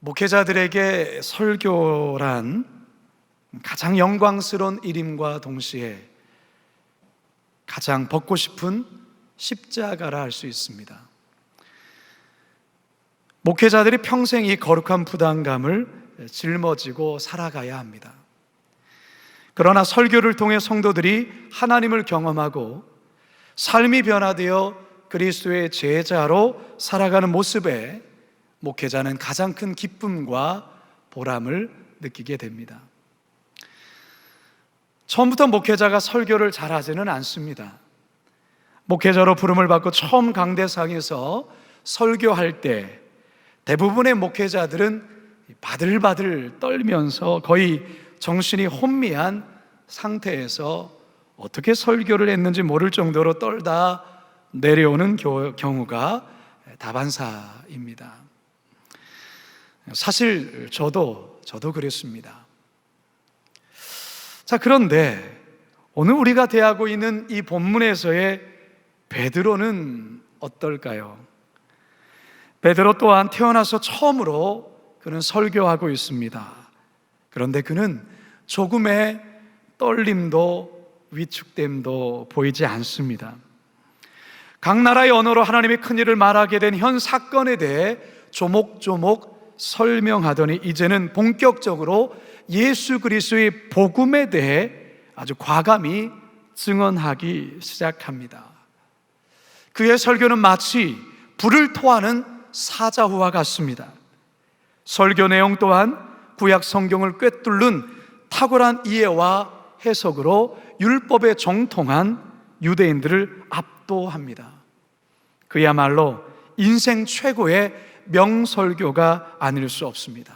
목회자들에게 설교란 가장 영광스러운 일임과 동시에 가장 벗고 싶은 십자가라 할 수 있습니다. 목회자들이 평생 이 거룩한 부담감을 짊어지고 살아가야 합니다. 그러나 설교를 통해 성도들이 하나님을 경험하고 삶이 변화되어 그리스도의 제자로 살아가는 모습에 목회자는 가장 큰 기쁨과 보람을 느끼게 됩니다. 처음부터 목회자가 설교를 잘하지는 않습니다. 목회자로 부름을 받고 처음 강대상에서 설교할 때 대부분의 목회자들은 바들바들 떨면서 거의 정신이 혼미한 상태에서 어떻게 설교를 했는지 모를 정도로 떨다 내려오는 경우가 다반사입니다. 사실 저도 그랬습니다. 자, 그런데 오늘 우리가 대하고 있는 이 본문에서의 베드로는 어떨까요? 베드로 또한 태어나서 처음으로 그는 설교하고 있습니다. 그런데 그는 조금의 떨림도 위축됨도 보이지 않습니다. 각 나라의 언어로 하나님의 큰 일을 말하게 된 현 사건에 대해 조목조목 설명하더니 이제는 본격적으로 예수 그리스도의 복음에 대해 아주 과감히 증언하기 시작합니다. 그의 설교는 마치 불을 토하는 사자후와 같습니다. 설교 내용 또한 구약 성경을 꿰뚫는 탁월한 이해와 해석으로 율법에 정통한 유대인들을 압도합니다. 그야말로 인생 최고의 명설교가 아닐 수 없습니다.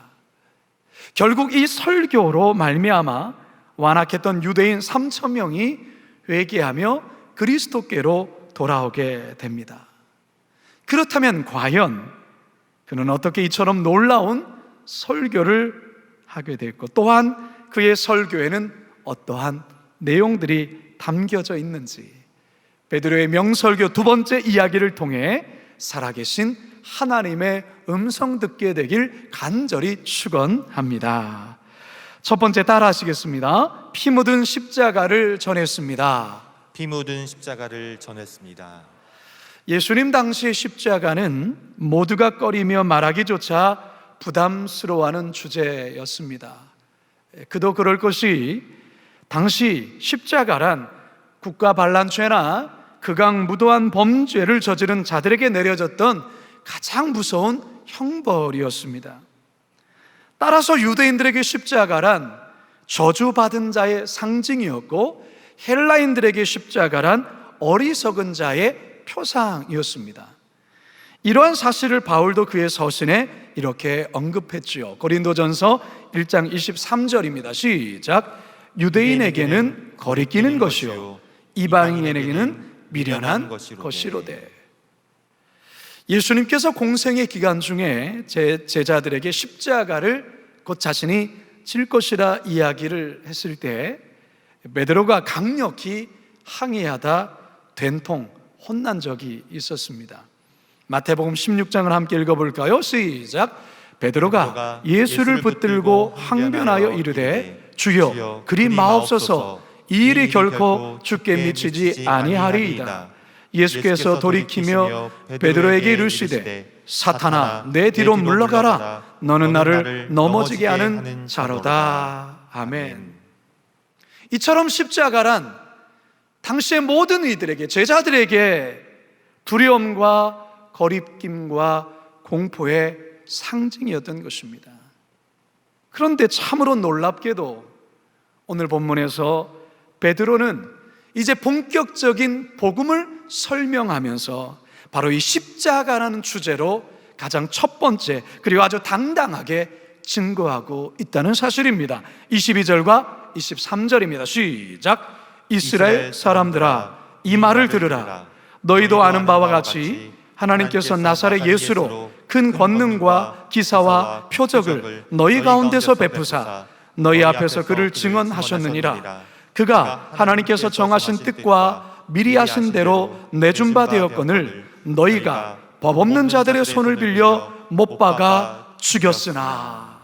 결국 이 설교로 말미암아 완악했던 유대인 3천 명이 회개하며 그리스도께로 돌아오게 됩니다. 그렇다면 과연 그는 어떻게 이처럼 놀라운 설교를 하게 됐고 또한 그의 설교에는 어떠한 내용들이 담겨져 있는지 베드로의 명설교 두 번째 이야기를 통해 살아계신 하나님의 음성 듣게 되길 간절히 축원합니다. 첫 번째 따라 하시겠습니다. 피 묻은 십자가를 전했습니다. 피 묻은 십자가를 전했습니다. 예수님 당시의 십자가는 모두가 꺼리며 말하기조차 부담스러워하는 주제였습니다. 그도 그럴 것이 당시 십자가란 국가 반란죄나 극악무도한 범죄를 저지른 자들에게 내려졌던 가장 무서운 형벌이었습니다. 따라서 유대인들에게 십자가란 저주받은 자의 상징이었고 헬라인들에게 십자가란 어리석은 자의 표상이었습니다. 이러한 사실을 바울도 그의 서신에 이렇게 언급했지요. 고린도전서 1장 23절입니다. 시작. 유대인에게는 거리끼는 것이요 이방인에게는 미련한 것이로되. 예수님께서 공생의 기간 중에 제자들에게 십자가를 곧 자신이 질 것이라 이야기를 했을 때 베드로가 강력히 항의하다 된통 혼난 적이 있었습니다. 마태복음 16장을 함께 읽어볼까요? 시작. 베드로가 예수를 붙들고 항변하여 이르되 주여 그리 마옵소서 이 일이 결코 주께 미치지 아니하리이다. 예수께서 돌이키며 베드로에게 이르시되 사탄아 내 뒤로 물러가라 너는 나를 넘어지게 하는 자로다. 아멘. 이처럼 십자가란 당시의 모든 이들에게 제자들에게 두려움과 거리낌과 공포의 상징이었던 것입니다. 그런데 참으로 놀랍게도 오늘 본문에서 베드로는 이제 본격적인 복음을 설명하면서 바로 이 십자가라는 주제로 가장 첫 번째 그리고 아주 당당하게 증거하고 있다는 사실입니다. 22절과 23절입니다. 시작. 이스라엘 사람들아 이 말을 들으라. 너희도 아는 바와 같이 하나님께서 나사렛 예수로 큰 권능과 기사와 표적을 너희 가운데서 베푸사 너희 앞에서 그를 증언하셨느니라. 그가 하나님께서 정하신 뜻과 미리 하신 대로 내준 바 되었거늘 너희가 법 없는 자들의 손을 빌려 못 박아 죽였으나.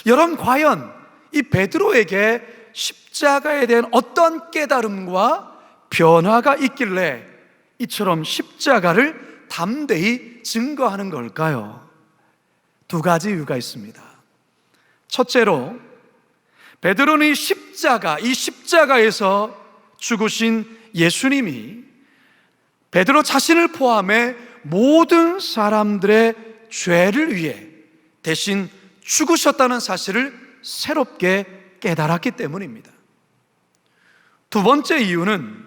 여러분, 과연 이 베드로에게 십자가에 대한 어떤 깨달음과 변화가 있길래 이처럼 십자가를 담대히 증거하는 걸까요? 두 가지 이유가 있습니다. 첫째로, 베드로는 이 십자가에서 죽으신 예수님이 베드로 자신을 포함해 모든 사람들의 죄를 위해 대신 죽으셨다는 사실을 새롭게 깨달았기 때문입니다. 두 번째 이유는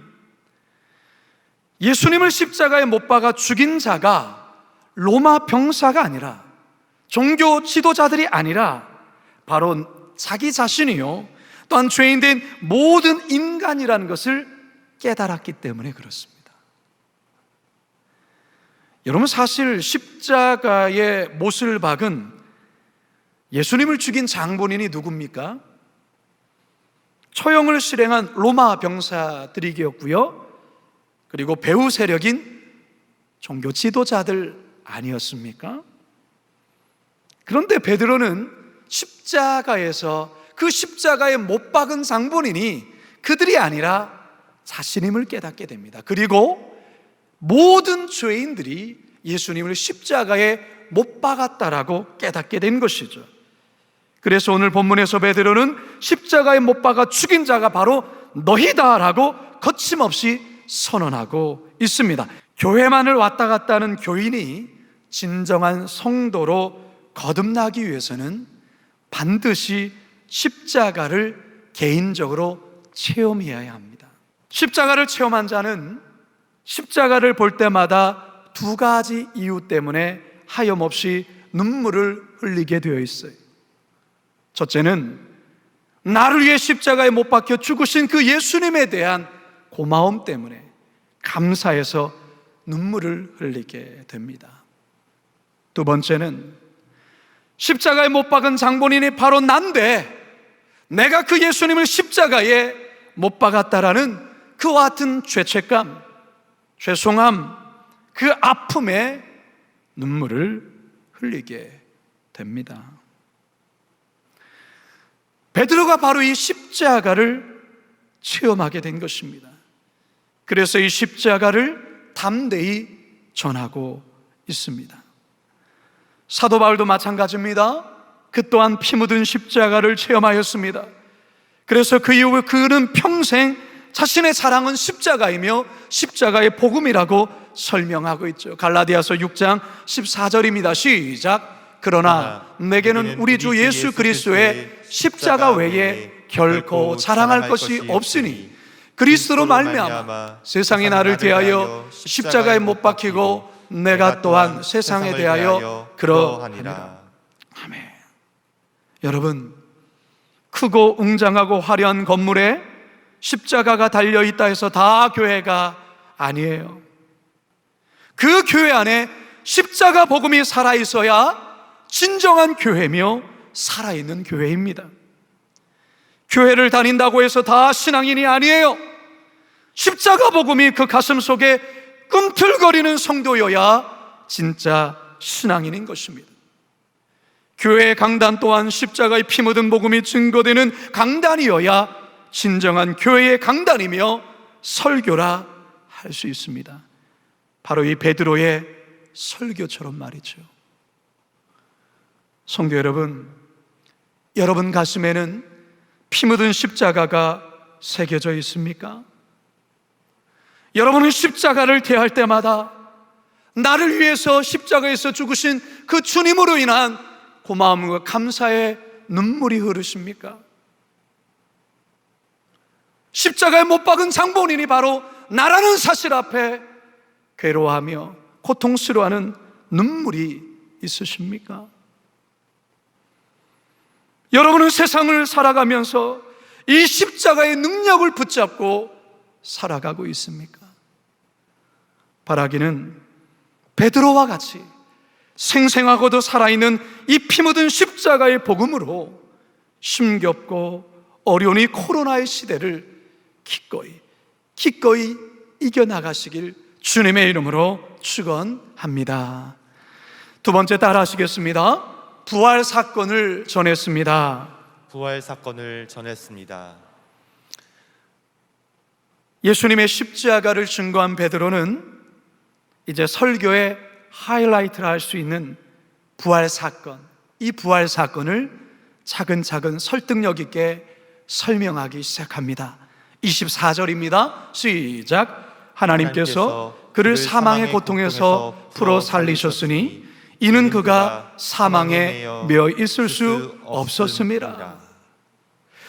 예수님을 십자가에 못 박아 죽인 자가 로마 병사가 아니라, 종교 지도자들이 아니라 바로 자기 자신이요, 또한 죄인된 모든 인간이라는 것을 깨달았기 때문에 그렇습니다. 여러분, 사실 십자가에 못을 박은 예수님을 죽인 장본인이 누굽니까? 처형을 실행한 로마 병사들이었고요, 그리고 배후 세력인 종교 지도자들 아니었습니까? 그런데 베드로는 십자가에서 그 십자가에 못 박은 장본인이 그들이 아니라 자신임을 깨닫게 됩니다. 그리고 모든 죄인들이 예수님을 십자가에 못 박았다라고 깨닫게 된 것이죠. 그래서 오늘 본문에서 베드로는 십자가에 못 박아 죽인 자가 바로 너희다라고 거침없이 선언하고 있습니다. 교회만을 왔다 갔다 하는 교인이 진정한 성도로 거듭나기 위해서는 반드시 십자가를 개인적으로 체험해야 합니다. 십자가를 체험한 자는 십자가를 볼 때마다 두 가지 이유 때문에 하염없이 눈물을 흘리게 되어 있어요. 첫째는 나를 위해 십자가에 못 박혀 죽으신 그 예수님에 대한 고마움 때문에 감사해서 눈물을 흘리게 됩니다. 두 번째는 십자가에 못 박은 장본인이 바로 난데, 내가 그 예수님을 십자가에 못 박았다라는 그와 같은 죄책감, 죄송함, 그 아픔에 눈물을 흘리게 됩니다. 베드로가 바로 이 십자가를 체험하게 된 것입니다. 그래서 이 십자가를 담대히 전하고 있습니다. 사도 바울도 마찬가지입니다. 그 또한 피 묻은 십자가를 체험하였습니다. 그래서 그 이후 그는 평생 자신의 사랑은 십자가이며 십자가의 복음이라고 설명하고 있죠. 갈라디아서 6장 14절입니다. 시작. 그러나 내게는 우리 주 예수 그리스도의 십자가 외에 결코 자랑할 것이 없으니 그리스도로 말미암아 세상이 나를 대하여 십자가에 못 박히고 내가 또한 세상에 대하여 그러하니라. 아멘. 여러분, 크고 웅장하고 화려한 건물에 십자가가 달려있다 해서 다 교회가 아니에요. 그 교회 안에 십자가 복음이 살아있어야 진정한 교회며 살아있는 교회입니다. 교회를 다닌다고 해서 다 신앙인이 아니에요. 십자가 복음이 그 가슴 속에 꿈틀거리는 성도여야 진짜 신앙인인 것입니다. 교회의 강단 또한 십자가의 피 묻은 복음이 증거되는 강단이어야 진정한 교회의 강단이며 설교라 할 수 있습니다. 바로 이 베드로의 설교처럼 말이죠. 성도 여러분, 여러분 가슴에는 피 묻은 십자가가 새겨져 있습니까? 여러분은 십자가를 대할 때마다 나를 위해서 십자가에서 죽으신 그 주님으로 인한 고마움과 감사의 눈물이 흐르십니까? 십자가에 못 박은 장본인이 바로 나라는 사실 앞에 괴로워하며 고통스러워하는 눈물이 있으십니까? 여러분은 세상을 살아가면서 이 십자가의 능력을 붙잡고 살아가고 있습니까? 바라기는 베드로와 같이 생생하고도 살아있는 이 피 묻은 십자가의 복음으로 힘겹고 어려운 이 코로나의 시대를 기꺼이 이겨나가시길 주님의 이름으로 축원합니다. 두 번째 따라 하시겠습니다. 부활 사건을 전했습니다. 부활 사건을 전했습니다. 예수님의 십자가를 증거한 베드로는 이제 설교의 하이라이트를 할 수 있는 부활 사건, 이 부활 사건을 차근차근 설득력 있게 설명하기 시작합니다. 24절입니다. 시작. 하나님께서 그를 사망의 고통에서 풀어 살리셨으니 이는 그가 사망에 매어 있을 수 없었습니다.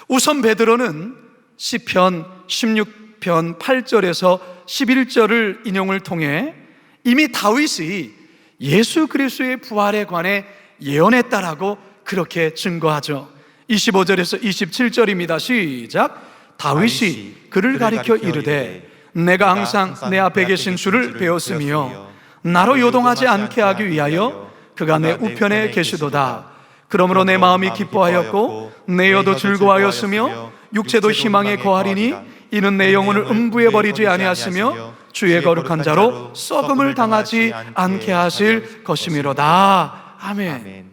우선 베드로는 시편 16편 8절에서 11절을 인용을 통해 이미 다윗이 예수 그리스도의 부활에 관해 예언했다라고 그렇게 증거하죠. 25절에서 27절입니다. 시작. 다윗이 그를 가리켜 이르되 내가 항상 내 앞에 계신 주를 배웠으며 나로 요동하지 않게 하기 위하여 그가 내 우편에 계시도다. 그러므로 내 마음이 기뻐하였고 내 혀도 즐거워하였으며 육체도 희망에 거하리니 이는 내 영혼을 음부에 버리지 아니하시며 주의 거룩한 자로 썩음을 당하지 않게 하실 것이미로다. 아멘.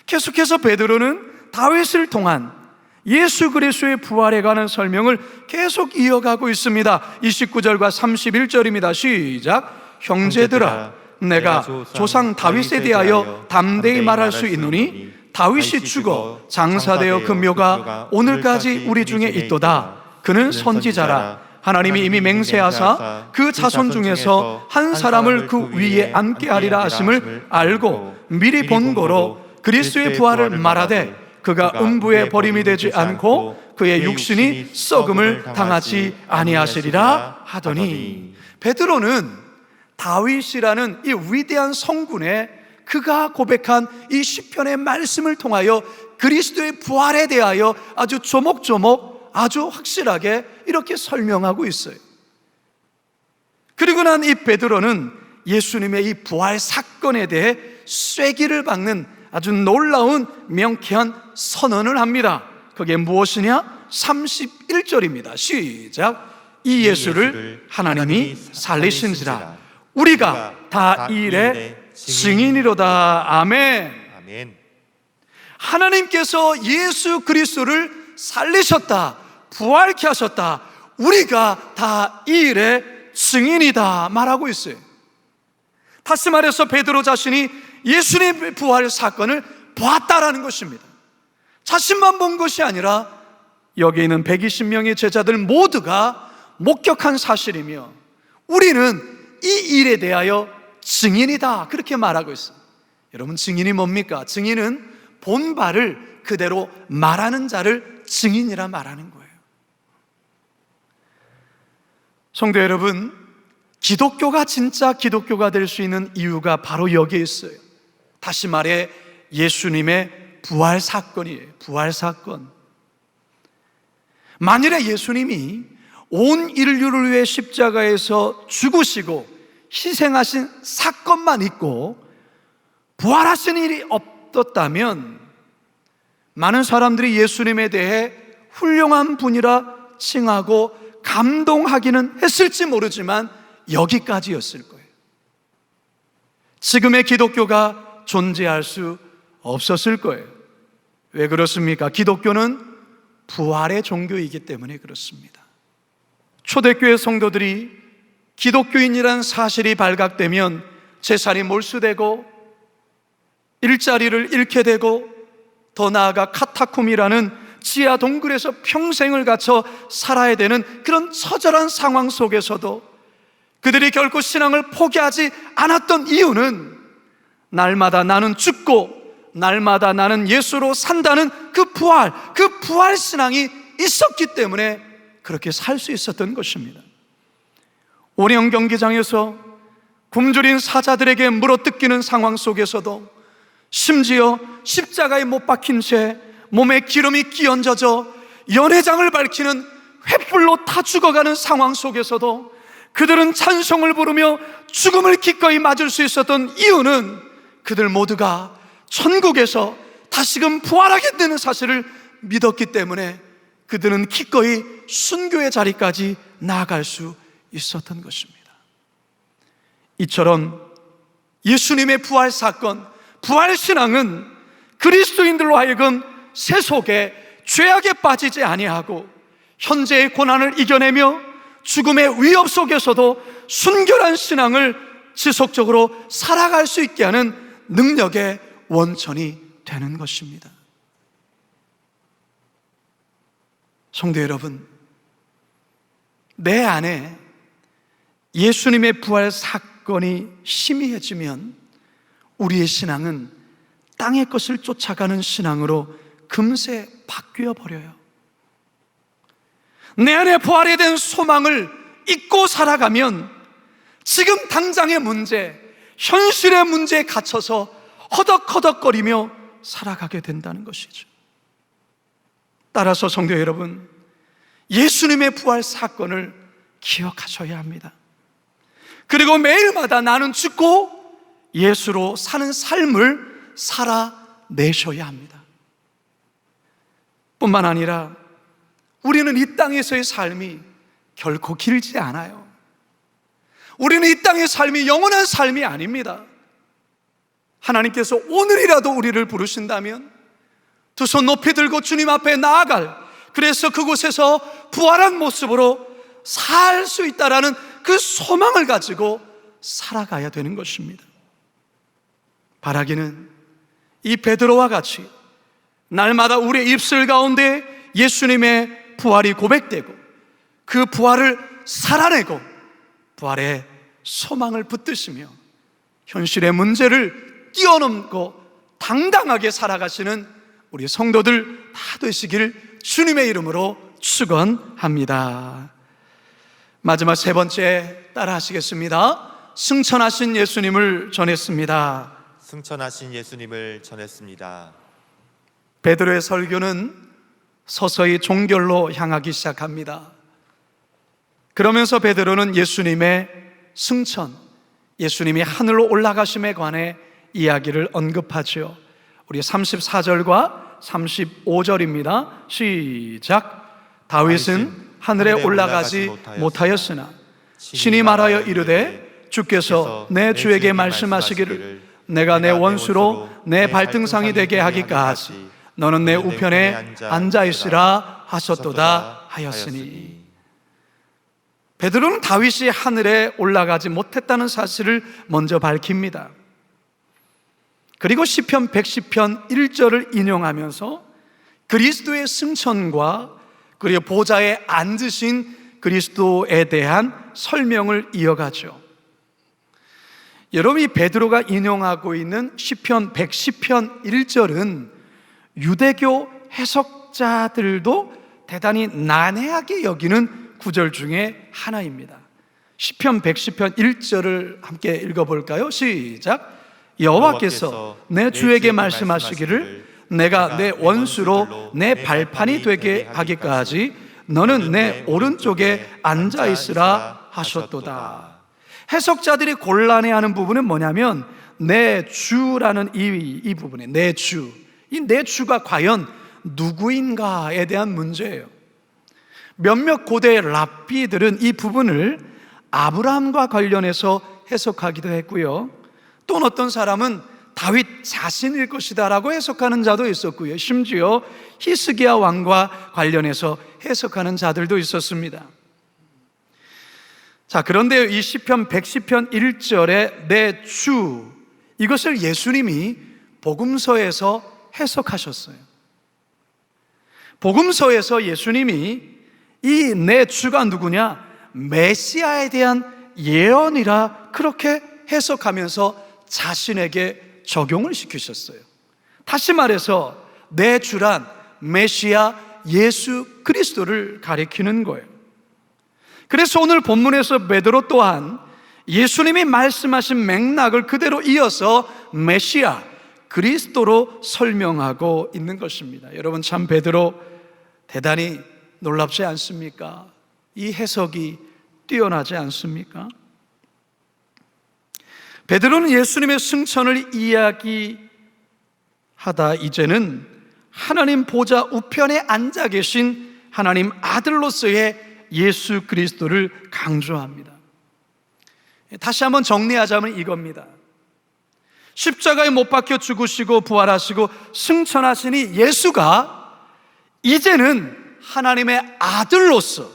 계속해서 베드로는 다윗을 통한 예수 그리스도의 부활에 관한 설명을 계속 이어가고 있습니다. 29절과 31절입니다. 시작. 형제들아, 내가 조상 다윗에 대하여 담대히 말할 수 있노니 다윗이 죽어 장사되어 그 묘가 오늘까지 우리 중에 있도다. 그는 선지자라. 하나님이 이미 맹세하사 그 자손 중에서 한 사람을 그 위에 앉게 하리라 하심을 알고 미리 본 거로 그리스도의 부활을 말하되 그가 음부에 버림이 되지 않고 그의 육신이 썩음을 당하지 아니하시리라 하더니, 베드로는 다윗이라는 이 위대한 성군의 그가 고백한 이 시편의 말씀을 통하여 그리스도의 부활에 대하여 아주 조목조목 아주 확실하게 이렇게 설명하고 있어요. 그리고 난 이 베드로는 예수님의 이 부활 사건에 대해 쐐기를 박는 아주 놀라운 명쾌한 선언을 합니다. 그게 무엇이냐? 31절입니다. 시작. 이 예수를 하나님이 살리신지라 우리가 다 이 일의 증인이로다. 아멘. 아멘. 하나님께서 예수 그리스도를 살리셨다, 부활케 하셨다. 우리가 다 이 일의 증인이다 말하고 있어요. 다시 말해서 베드로 자신이 예수님의 부활 사건을 보았다라는 것입니다. 자신만 본 것이 아니라 여기 있는 120명의 제자들 모두가 목격한 사실이며 우리는 이 일에 대하여 증인이다 그렇게 말하고 있어요. 여러분, 증인이 뭡니까? 증인은 본 바를 그대로 말하는 자를 증인이라 말하는 거예요. 성도 여러분, 기독교가 진짜 기독교가 될 수 있는 이유가 바로 여기에 있어요. 다시 말해 예수님의 부활 사건이에요. 부활 사건. 만일에 예수님이 온 인류를 위해 십자가에서 죽으시고 희생하신 사건만 있고 부활하신 일이 없었다면 많은 사람들이 예수님에 대해 훌륭한 분이라 칭하고 감동하기는 했을지 모르지만 여기까지였을 거예요. 지금의 기독교가 존재할 수 없었을 거예요. 왜 그렇습니까? 기독교는 부활의 종교이기 때문에 그렇습니다. 초대교회 성도들이 기독교인이란 사실이 발각되면 재산이 몰수되고 일자리를 잃게 되고 더 나아가 카타콤이라는 지하 동굴에서 평생을 갇혀 살아야 되는 그런 처절한 상황 속에서도 그들이 결코 신앙을 포기하지 않았던 이유는 날마다 나는 죽고 날마다 나는 예수로 산다는 그 부활 신앙이 있었기 때문에 그렇게 살 수 있었던 것입니다. 오령 경기장에서 굶주린 사자들에게 물어뜯기는 상황 속에서도 심지어 십자가에 못 박힌 채 몸에 기름이 끼얹어져 연회장을 밝히는 횃불로 타 죽어가는 상황 속에서도 그들은 찬송을 부르며 죽음을 기꺼이 맞을 수 있었던 이유는 그들 모두가 천국에서 다시금 부활하게 되는 사실을 믿었기 때문에 그들은 기꺼이 순교의 자리까지 나아갈 수 있었던 것입니다. 이처럼 예수님의 부활 사건, 부활신앙은 그리스도인들로 하여금 세속에 죄악에 빠지지 아니하고 현재의 고난을 이겨내며 죽음의 위협 속에서도 순결한 신앙을 지속적으로 살아갈 수 있게 하는 능력의 원천이 되는 것입니다. 성도 여러분, 내 안에 예수님의 부활 사건이 희미해지면 우리의 신앙은 땅의 것을 쫓아가는 신앙으로 금세 바뀌어 버려요. 내 안에 부활에 대한 소망을 잊고 살아가면 지금 당장의 문제, 현실의 문제에 갇혀서 허덕허덕거리며 살아가게 된다는 것이죠. 따라서 성도 여러분, 예수님의 부활 사건을 기억하셔야 합니다. 그리고 매일마다 나는 죽고 예수로 사는 삶을 살아내셔야 합니다. 뿐만 아니라 우리는 이 땅에서의 삶이 결코 길지 않아요. 우리는 이 땅의 삶이 영원한 삶이 아닙니다. 하나님께서 오늘이라도 우리를 부르신다면 두 손 높이 들고 주님 앞에 나아갈, 그래서 그곳에서 부활한 모습으로 살 수 있다라는 그 소망을 가지고 살아가야 되는 것입니다. 바라기는 이 베드로와 같이 날마다 우리의 입술 가운데 예수님의 부활이 고백되고 그 부활을 살아내고 부활의 소망을 붙드시며 현실의 문제를 뛰어넘고 당당하게 살아가시는 우리 성도들 다 되시길 주님의 이름으로 축원합니다. 마지막 세 번째 따라 하시겠습니다. 승천하신 예수님을 전했습니다. 승천하신 예수님을 전했습니다. 베드로의 설교는 서서히 종결로 향하기 시작합니다. 그러면서 베드로는 예수님의 승천, 예수님이 하늘로 올라가심에 관해 이야기를 언급하죠. 우리 34절과 35절입니다. 시작. 다윗은 하늘에 올라가지 못하였으나 신이 말하여 이르되 주께서 내 주에게 말씀하시기를 내가 내 원수로 내 발등상이 되게 하기까지 너는 내 우편에 앉아있으라 하셨도다 하였으니. 베드로는 다윗이 하늘에 올라가지 못했다는 사실을 먼저 밝힙니다. 그리고 시편 110편 1절을 인용하면서 그리스도의 승천과 그리고 보좌에 앉으신 그리스도에 대한 설명을 이어가죠. 여러분, 이 베드로가 인용하고 있는 시편 110편 1절은 유대교 해석자들도 대단히 난해하게 여기는 구절 중에 하나입니다. 시편 110편 1절을 함께 읽어볼까요? 시작. 여호와께서 내 주에게 말씀하시기를 내가 내 원수로 내 발판이 되게 하기까지 너는 내 오른쪽에 앉아있으라 하셨도다. 해석자들이 곤란해하는 부분은 뭐냐면 내 주라는 이 부분에 내 주, 이 내 주가 과연 누구인가에 대한 문제예요. 몇몇 고대 랍비들은 이 부분을 아브라함과 관련해서 해석하기도 했고요, 또 어떤 사람은 다윗 자신일 것이다 라고 해석하는 자도 있었고요, 심지어 히스기야 왕과 관련해서 해석하는 자들도 있었습니다. 자, 그런데 이 시편 110편 1절에 내 주, 이것을 예수님이 복음서에서 해석하셨어요. 복음서에서 예수님이 이 내 주가 누구냐? 메시아에 대한 예언이라 그렇게 해석하면서 자신에게 적용을 시키셨어요. 다시 말해서 내 주란 메시아 예수 그리스도를 가리키는 거예요. 그래서 오늘 본문에서 베드로 또한 예수님이 말씀하신 맥락을 그대로 이어서 메시아 그리스도로 설명하고 있는 것입니다. 여러분, 참 베드로 대단히 놀랍지 않습니까? 이 해석이 뛰어나지 않습니까? 베드로는 예수님의 승천을 이야기하다 이제는 하나님 보좌 우편에 앉아 계신 하나님 아들로서의 예수 그리스도를 강조합니다. 다시 한번 정리하자면 이겁니다. 십자가에 못 박혀 죽으시고 부활하시고 승천하시니 예수가 이제는 하나님의 아들로서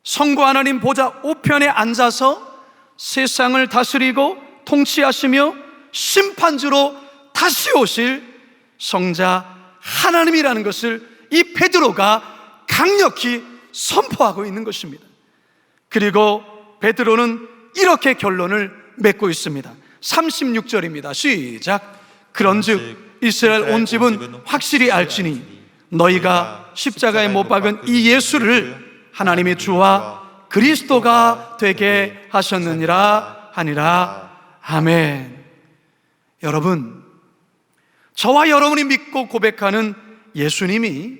성부 하나님 보좌 우편에 앉아서 세상을 다스리고 통치하시며 심판주로 다시 오실 성자 하나님이라는 것을 이 베드로가 강력히 선포하고 있는 것입니다. 그리고 베드로는 이렇게 결론을 맺고 있습니다. 36절입니다. 시작. 그런즉 이스라엘 온 집은 확실히 알지니 너희가 십자가에 못 박은 이 예수를 하나님의 주와 그리스도가 되게 하셨느니라 하니라. 아멘. 여러분, 저와 여러분이 믿고 고백하는 예수님이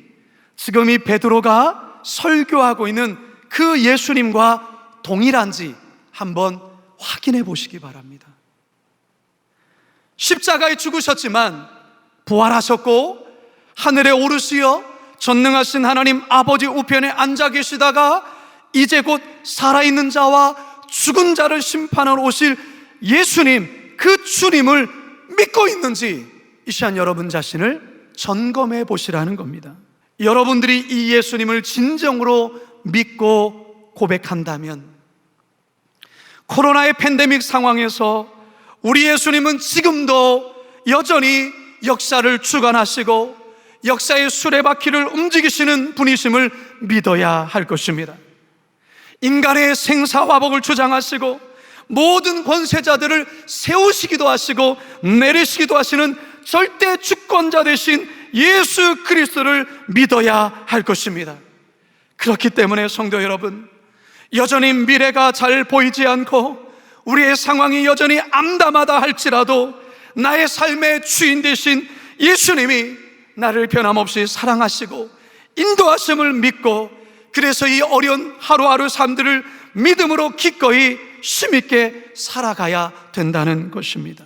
지금 이 베드로가 설교하고 있는 그 예수님과 동일한지 한번 확인해 보시기 바랍니다. 십자가에 죽으셨지만 부활하셨고 하늘에 오르시어 전능하신 하나님 아버지 우편에 앉아 계시다가 이제 곧 살아있는 자와 죽은 자를 심판하러 오실 예수님, 그 주님을 믿고 있는지 이 시간 여러분 자신을 점검해 보시라는 겁니다. 여러분들이 이 예수님을 진정으로 믿고 고백한다면 코로나의 팬데믹 상황에서 우리 예수님은 지금도 여전히 역사를 주관하시고 역사의 수레바퀴를 움직이시는 분이심을 믿어야 할 것입니다. 인간의 생사화복을 주장하시고 모든 권세자들을 세우시기도 하시고 내리시기도 하시는 절대 주권자 되신 예수 그리스도를 믿어야 할 것입니다. 그렇기 때문에 성도 여러분, 여전히 미래가 잘 보이지 않고 우리의 상황이 여전히 암담하다 할지라도 나의 삶의 주인 되신 예수님이 나를 변함없이 사랑하시고 인도하심을 믿고, 그래서 이 어려운 하루하루 삶들을 믿음으로 기꺼이 힘있게 살아가야 된다는 것입니다.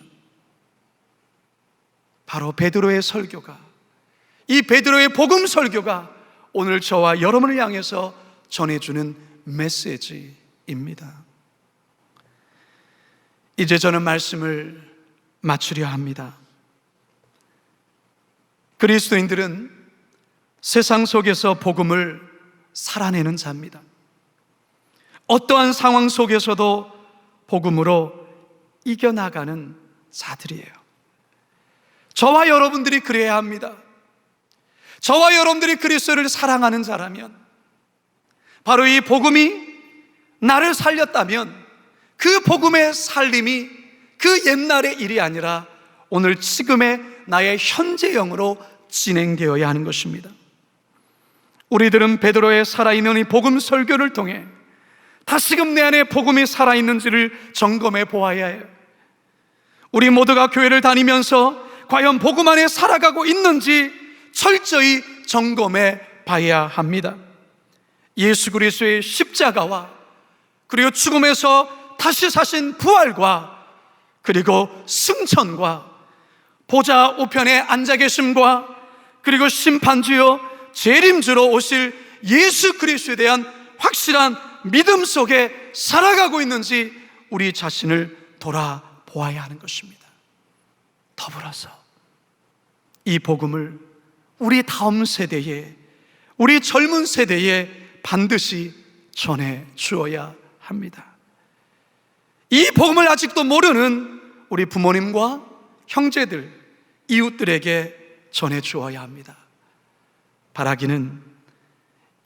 바로 베드로의 설교가, 이 베드로의 복음 설교가 오늘 저와 여러분을 향해서 전해주는 메시지입니다. 이제 저는 말씀을 마치려 합니다. 그리스도인들은 세상 속에서 복음을 살아내는 자입니다. 어떠한 상황 속에서도 복음으로 이겨나가는 자들이에요. 저와 여러분들이 그래야 합니다. 저와 여러분들이 그리스도를 사랑하는 자라면, 바로 이 복음이 나를 살렸다면 그 복음의 살림이 그 옛날의 일이 아니라 오늘 지금의 나의 현재형으로 진행되어야 하는 것입니다. 우리들은 베드로의 살아있는 이 복음 설교를 통해 다시금 내 안에 복음이 살아있는지를 점검해 보아야 해요. 우리 모두가 교회를 다니면서 과연 복음 안에 살아가고 있는지 철저히 점검해 봐야 합니다. 예수 그리스도의 십자가와 그리고 죽음에서 다시 사신 부활과 그리고 승천과 보좌 우편에 앉아 계심과 그리고 심판주요 재림주로 오실 예수 그리스도에 대한 확실한 믿음 속에 살아가고 있는지 우리 자신을 돌아보아야 하는 것입니다. 더불어서 이 복음을 우리 다음 세대에, 우리 젊은 세대에 반드시 전해 주어야 합니다. 이 복음을 아직도 모르는 우리 부모님과 형제들, 이웃들에게 전해 주어야 합니다. 바라기는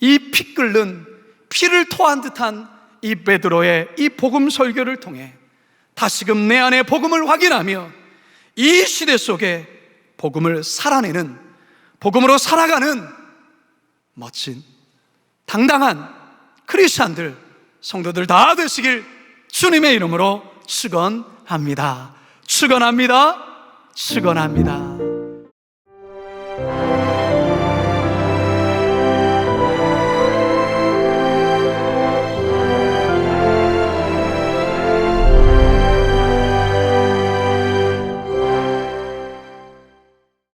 이 피 끓는, 피를 토한 듯한 이 베드로의 이 복음 설교를 통해 다시금 내 안에 복음을 확인하며 이 시대 속에 복음을 살아내는, 복음으로 살아가는 멋진 당당한 크리스찬들, 성도들 다 되시길 주님의 이름으로 축원합니다. 축원합니다. 축원합니다.